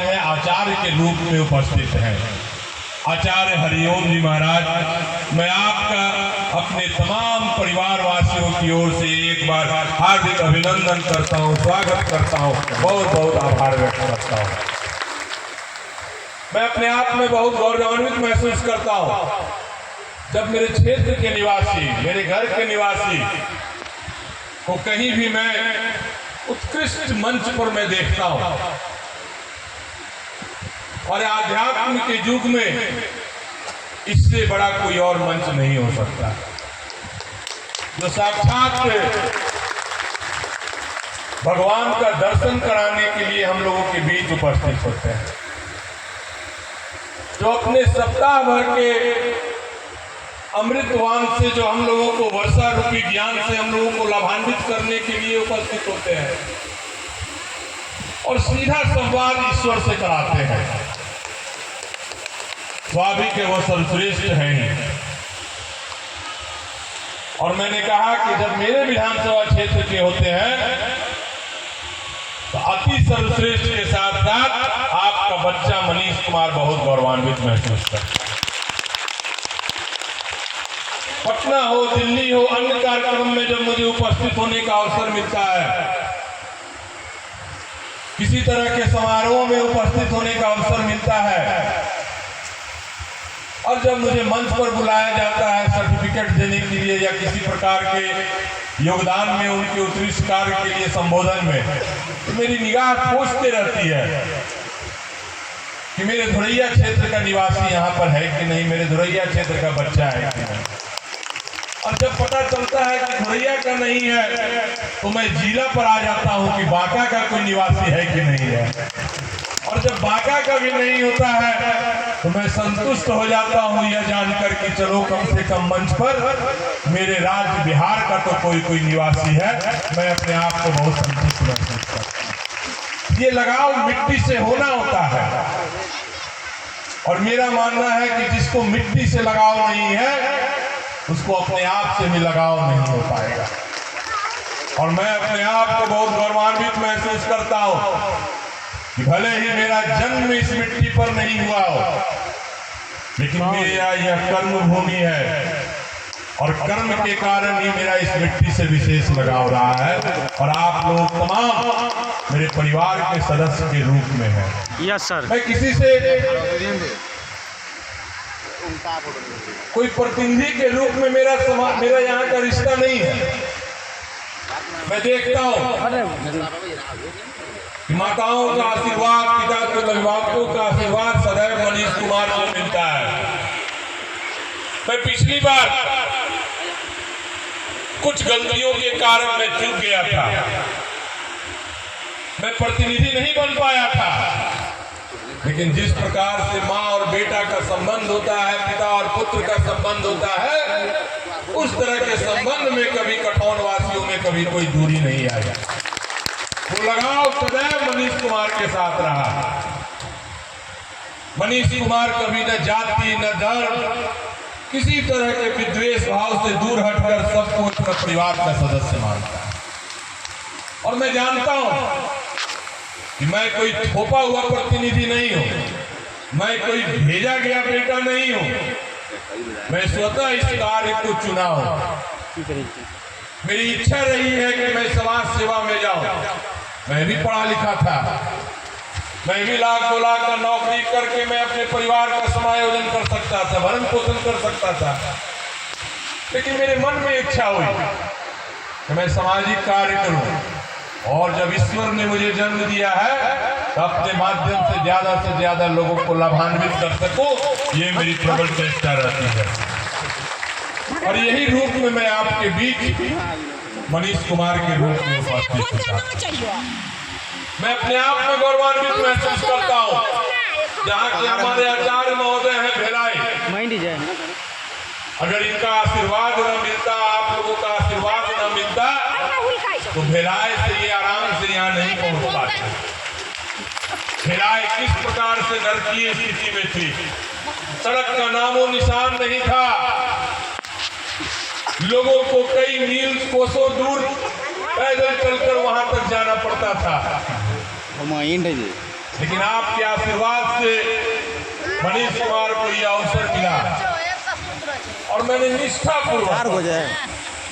है आचार्य के रूप में उपस्थित हैं। आचार्य हरिओम जी महाराज, मैं आपका अपने तमाम परिवार वासियों की ओर से एक बार हार्दिक अभिनंदन करता हूं, स्वागत करता हूं, बहुत बहुत आभार व्यक्त करता हूं। मैं अपने आप में बहुत गौरवान्वित महसूस करता हूं जब मेरे क्षेत्र के निवासी, मेरे घर के निवासी को कहीं भी मैं उत्कृष्ट मंच पर मैं देखता हूं। और आध्यात्म के युग में इससे बड़ा कोई और मंच नहीं हो सकता जो साक्षात भगवान का दर्शन कराने के लिए हम लोगों के बीच उपस्थित होते हैं, जो अपने सप्ताह भर के अमृतवान से जो हम लोगों को वर्षा रूपी ज्ञान से हम लोगों को लाभान्वित करने के लिए उपस्थित होते हैं और सीधा संवाद ईश्वर से कराते हैं। स्वाभाविक है, वो सर्वश्रेष्ठ हैं। और मैंने कहा कि जब मेरे विधानसभा क्षेत्र के होते हैं तो अति सर्वश्रेष्ठ के साथ साथ आपका बच्चा मनीष कुमार बहुत गौरवान्वित महसूस करता है। पटना हो, दिल्ली हो, अन्य कार्यक्रम में जब मुझे उपस्थित होने का अवसर मिलता है, किसी तरह के समारोह में उपस्थित होने का अवसर मिलता है और जब मुझे मंच पर बुलाया जाता है सर्टिफिकेट देने के लिए या किसी प्रकार के योगदान में उनके उत्कृष्ट कार्य के लिए संबोधन में, तो मेरी निगाह खोजते रहती है कि मेरे धुरैया क्षेत्र का निवासी यहाँ पर है कि नहीं, मेरे धुरैया क्षेत्र का बच्चा है कि नहीं। और जब पता चलता है कि धुरैया का नहीं है तो मैं जिला पर आ जाता हूँ कि बांका का कोई निवासी है कि नहीं है। और जब बांका का भी नहीं होता है तो मैं संतुष्ट हो जाता हूँ यह जानकर कि चलो कम से कम मंच पर मेरे राज्य बिहार का तो कोई निवासी है। मैं अपने आप को बहुत संतुष्ट महसूस करता हूँ। ये लगाव मिट्टी से होना होता है और मेरा मानना है कि जिसको मिट्टी से लगाव नहीं है उसको अपने आप से भी लगाव नहीं हो पाएगा। और मैं अपने आप को बहुत गौरवान्वित महसूस करता हूँ कि भले ही मेरा जन्म इस मिट्टी पर नहीं हुआ हो, लेकिन मेरा यह कर्म भूमि है और कर्म के कारण ही मेरा इस मिट्टी से विशेष लगाव रहा है। और आप लोग तमाम मेरे परिवार के सदस्य के रूप में हैं। Yes sir. मैं किसी से कोई प्रतिनिधि के रूप में मेरा यहाँ का रिश्ता नहीं है। मैं देखता हूँ माताओं का आशीर्वाद, पिता के अभिभावकों का आशीर्वाद सदैव मनीष कुमार को मिलता है। मैं पिछली बार कुछ गलतियों के कारण मैं चूक गया था, मैं प्रतिनिधि नहीं बन पाया था, लेकिन जिस प्रकार से माँ और बेटा का संबंध होता है, पिता और पुत्र का संबंध होता है, उस तरह के संबंध में कभी कठौन वासियों में कभी कोई दूरी नहीं आया। वो लगाव सदैव मनीष कुमार के साथ रहा। मनीष कुमार कभी न जाति न धर्म किसी तरह के विद्वेष भाव से दूर हटकर सबको अपना परिवार का सदस्य मानता है। और मैं जानता हूं कि मैं कोई थोपा हुआ प्रतिनिधि नहीं हूं, मैं कोई भेजा गया बेटा नहीं हूं। मैं स्वतः इस कार्य को चुना हूं। मेरी इच्छा रही है कि मैं समाज सेवा में जाऊं। मैं भी पढ़ा लिखा था, मैं भी लाख 2 लाख का नौकरी करके मैं अपने परिवार का समायोजन कर सकता था, भरण पोषण कर सकता था, लेकिन मेरे मन में इच्छा हुई कि मैं सामाजिक कार्य करूं। और जब ईश्वर ने मुझे जन्म दिया है तो अपने माध्यम से ज्यादा लोगों को लाभान्वित कर सकूं, ये मेरी प्रबल चेष्टा रहती है। और यही रूप में मैं आपके बीच मनीष कुमार के रूप में उपस्थित हूं। मैं अपने आप में गौरवान्वित महसूस करता हूँ। जहाँ के हमारे आचार्य महोदय हैं भिलाई, अगर इनका आशीर्वाद न मिलता, आप लोगों का आशीर्वाद न मिलता तो भिलाई से ये आराम से यहाँ नहीं पहुँच पाते। भिलाई किस प्रकार से नरकीय स्थिति में थी, सड़क का नामो निशान नहीं था, लोगों को कई मील कोसों दूर पैदल चलकर वहां तक जाना पड़ता था। लेकिन आपके आशीर्वाद से मनीष कुमार को यह अवसर मिला और मैंने निष्ठापूर्वक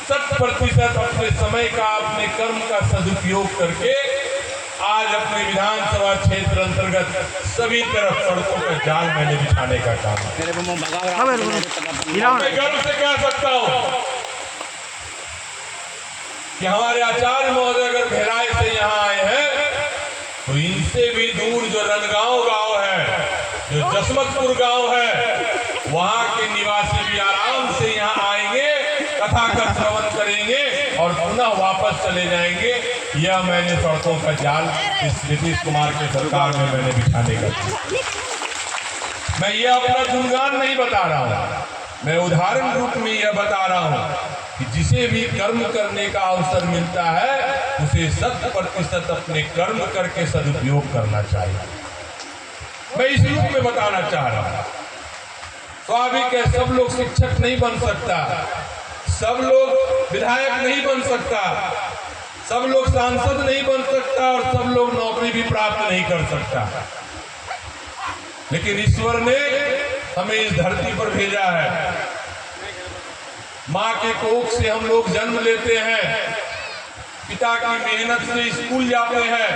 100% अपने समय का, अपने कर्म का सदुपयोग करके आज अपने विधानसभा क्षेत्र अंतर्गत सभी तरफ सड़कों का जाल मैंने बिछाने का काम किया। मैं गर्व से कह सकता हूँ कि हमारे आचार्य महोदय अगर भिलाई से यहाँ आए हैं तो इनसे भी दूर जो रनगांव गांव है, जो जसमतपुर गांव है, वहां के निवासी भी आराम से यहाँ आएंगे, कथा का श्रवण करेंगे और पुनः वापस चले जाएंगे। यह मैंने सड़कों का जाल इस नीतीश कुमार के सरकार में मैंने बिछाने का किया। मैं यह अपना गुणगान नहीं बता रहा हूँ, मैं उदाहरण रूप में यह बता रहा हूँ कि जिसे भी कर्म करने का अवसर मिलता है उसे 100% अपने कर्म करके सदुपयोग करना चाहिए। मैं इस रूप में बताना चाह रहा हूँ। स्वाभाविक है, सब लोग शिक्षक नहीं बन सकता, सब लोग विधायक नहीं बन सकता, सब लोग सांसद नहीं बन सकता और सब लोग नौकरी भी प्राप्त नहीं कर सकता, लेकिन ईश्वर ने हमें इस धरती पर भेजा है। माँ के कोख से हम लोग जन्म लेते हैं, पिता की मेहनत से स्कूल जाते हैं,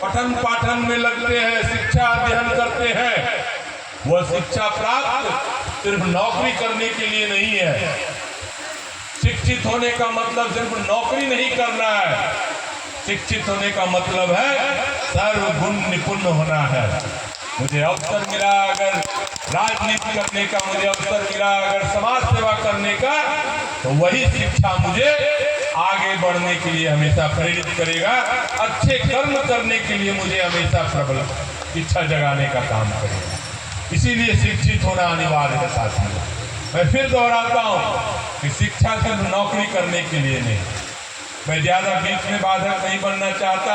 पठन पाठन में लगते हैं, शिक्षा अध्ययन करते हैं। वह शिक्षा प्राप्त सिर्फ नौकरी करने के लिए नहीं है। शिक्षित होने का मतलब सिर्फ नौकरी नहीं करना है, शिक्षित होने का मतलब है सर्वगुण निपुण होना है। मुझे अवसर मिला अगर राजनीति करने का, मुझे अवसर मिला अगर समाज सेवा करने का, तो वही शिक्षा मुझे आगे बढ़ने के लिए हमेशा प्रेरित करेगा, अच्छे कर्म करने के लिए मुझे हमेशा प्रबल इच्छा जगाने का काम करेगा। इसीलिए शिक्षित होना अनिवार्य है साथियों। मैं फिर दोहराता हूँ कि शिक्षा सिर्फ नौकरी करने के लिए नहीं। मैं ज्यादा बीच में बाधक नहीं बनना चाहता।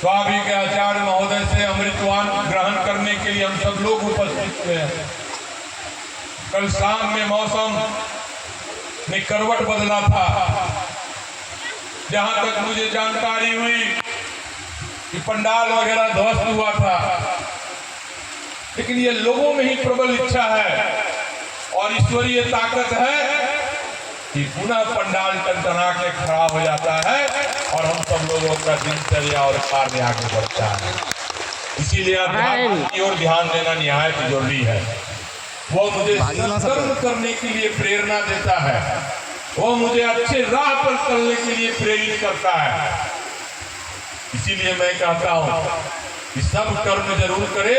स्वाभाविक के आचार्य महोदय से अमृतवान ग्रहण करने के लिए हम सब लोग उपस्थित हुए हैं। कल शाम में मौसम ने करवट बदला था। जहां तक मुझे जानकारी हुई कि पंडाल वगैरह ध्वस्त हुआ था, लेकिन ये लोगों में ही प्रबल इच्छा है और ईश्वरीय ताकत है कि पुनः पंडाल टनटना के खड़ा हो जाता है और हम सब लोगों का दिनचर्या और कार्य आगे बढ़ता है। इसीलिए अध्यात्म की ओर ध्यान देना निहायत जरूरी है। वो मुझे कर्म करने के लिए प्रेरणा देता है, वो मुझे अच्छे राह पर चलने के लिए प्रेरित करता है। इसीलिए मैं कहता हूँ कि सब कर्म जरूर करे,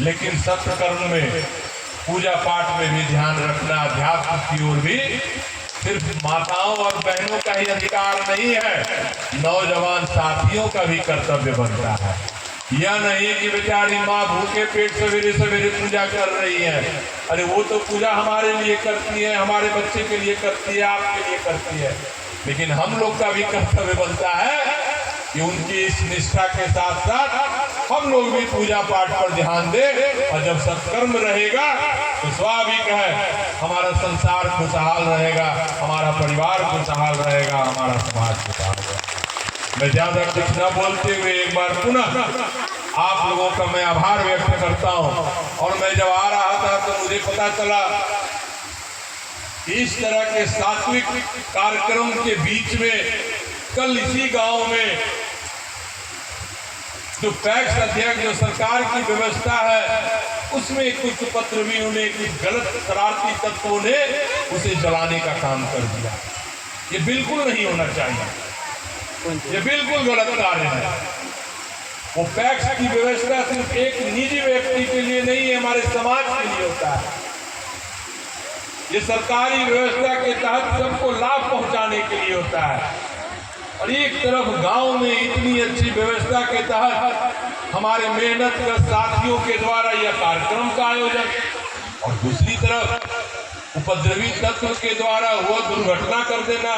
लेकिन सत्कर्म में, पूजा पाठ में भी ध्यान रखना। अध्यात्म की ओर भी सिर्फ माताओं और बहनों का ही अधिकार नहीं है, नौजवान साथियों का भी कर्तव्य बनता है। यह नहीं कि बेचारी माँ भूखे पेट सवेरे सवेरे पूजा कर रही है। अरे वो तो पूजा हमारे लिए करती है, हमारे बच्चे के लिए करती है, आपके लिए करती है, लेकिन हम लोग का भी कर्तव्य बनता है कि उनकी इस निष्ठा के साथ साथ हम लोग भी पूजा पाठ पर ध्यान दें। और जब सत्कर्म रहेगा तो स्वाभाविक है हमारा संसार खुशहाल रहेगा, हमारा परिवार खुशहाल रहेगा, हमारा समाज खुशहाल रहेगा। मैं ज्यादा कुछ न बोलते हुए एक बार पुनः आप लोगों का मैं आभार व्यक्त करता हूँ। और मैं जब आ रहा था तो मुझे पता चला इस तरह के सात्विक कार्यक्रम के बीच में कल इसी गांव में जो पैक्स अध्यक्ष, जो सरकार की व्यवस्था है, उसमें कुछ उपद्रवियों ने, कुछ गलत शरारती तत्वों ने उसे जलाने का काम कर दिया। ये बिल्कुल नहीं होना चाहिए, ये बिल्कुल गलत कार्य है। वो पैक्स की व्यवस्था सिर्फ एक निजी व्यक्ति के लिए नहीं है, हमारे समाज के लिए होता है। ये सरकारी व्यवस्था के तहत सबको लाभ पहुंचाने के लिए होता है। और एक तरफ गांव में इतनी अच्छी व्यवस्था के तहत हमारे मेहनत कर साथियों के द्वारा यह कार्यक्रम का आयोजन, और दूसरी तरफ उपद्रवी तत्व के द्वारा हुआ दुर्घटना कर देना,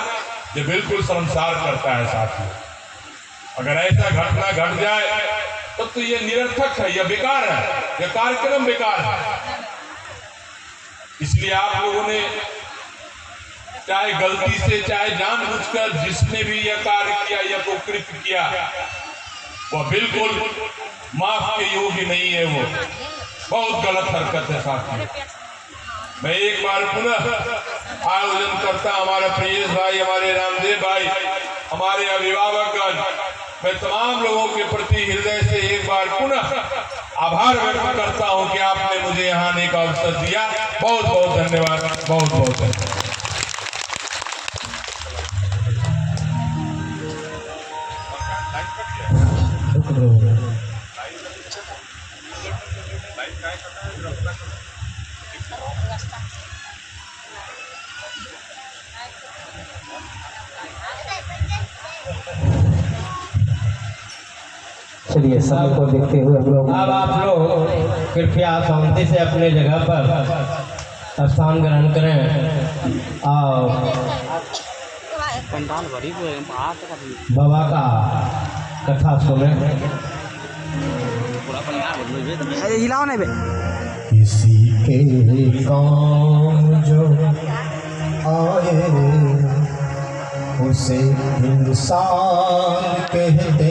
ये बिल्कुल शर्मसार करता है साथियों। अगर ऐसा घटना घट जाए तो ये निरर्थक है, यह बेकार है, यह कार्यक्रम बेकार है। इसलिए आप लोगों ने चाहे गलती से चाहे जानबूझकर जिसने भी यह कार्य किया, यह को कृत्य किया, वह बिल्कुल माफ के योग्य नहीं है। वो बहुत गलत हरकत है साथी। मैं एक बार पुनः आयोजन करता हमारा प्रियेश भाई, हमारे रामदेव भाई, हमारे अभिभावकगण, मैं तमाम लोगों के प्रति हृदय से एक बार पुनः आभार व्यक्त करता हूं कि आपने मुझे यहाँ आने का अवसर दिया। बहुत बहुत धन्यवाद, बहुत बहुत धन्यवाद। चलिए समय को देखते हुए हम लोग अब आप लोग कृपया शांति से अपने जगह पर स्थान ग्रहण करें और बाबा का कथा सुने। हिलाओ नहीं बे। किसी के काम जो आए उसे इंसान कहते